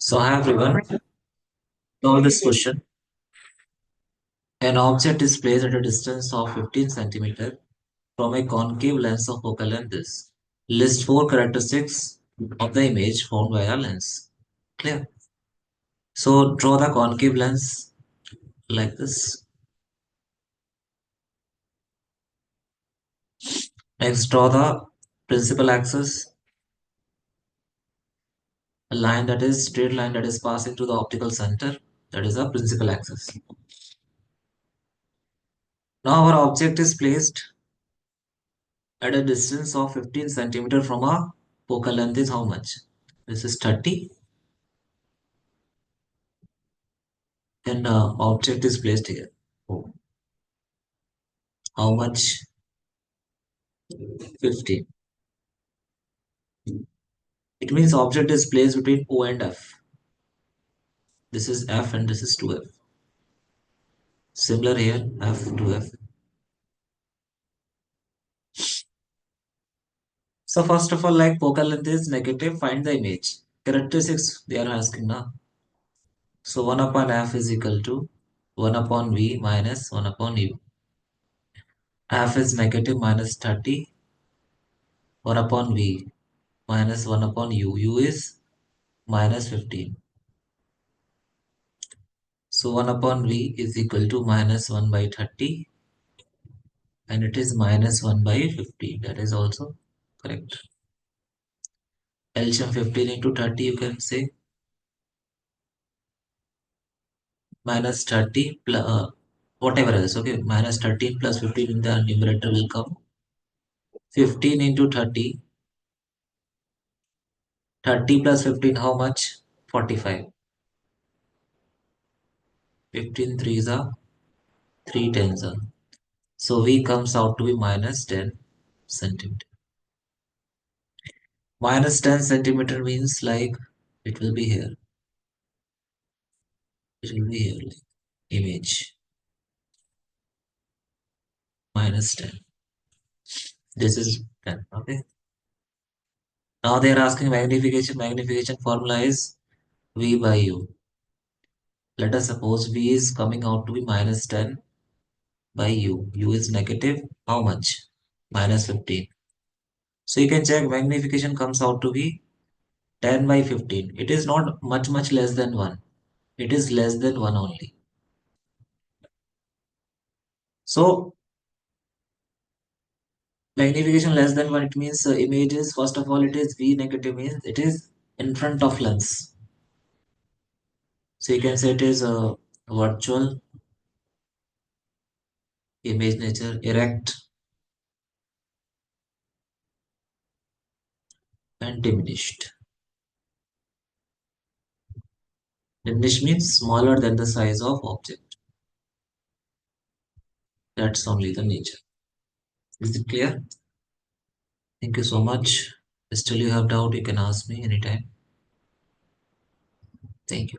So hi everyone. Solve this question. An object is placed at a distance of 15 centimeter from a concave lens of focal length is. List four characteristics of the image formed by a lens. Clear? So draw the concave lens like this. Next draw the principal axis, a line that is straight line that is passing through the optical center. That is the principal axis. Now our object is placed at a distance of 15 centimeter from a focal length is how much? This is 30 and object is placed here. Oh, how much? 15. It means object is placed between O and F. This is F and this is 2F. Similar here, F to F. So first of all, like focal length is negative, find the image. Characteristics they are asking now. So 1 upon F is equal to 1 upon V minus 1 upon U. F is negative minus 30, 1 upon V minus 1 upon U. U is minus 15. So 1 upon V is equal to minus 1 by 30 and it is minus 1 by 50. That is also correct. LCM 15 into 30 you can say minus 30 plus whatever else. Okay, minus 13 plus 15 in the numerator will come 15 into 30. 30 plus 15 how much? 45. 15 threes are 3 tens are. So V comes out to be minus 10 centimeter. Minus 10 centimeter means like it will be here. It will be here like image minus 10. This is 10. Okay. Now they are asking magnification. Magnification formula is V by U. Let us suppose V is coming out to be minus 10 by U. U is negative. How much? Minus 15. So you can check magnification comes out to be 10 by 15. It is not much less than 1. It is less than 1 only. So magnification less than 1 it means image is first of all it is V negative means it is in front of lens. So you can say it is a virtual image nature erect and diminished. Diminished means smaller than the size of object. That's only the nature. Is it clear? Thank you so much. Still you have doubt, you can ask me anytime. Thank you.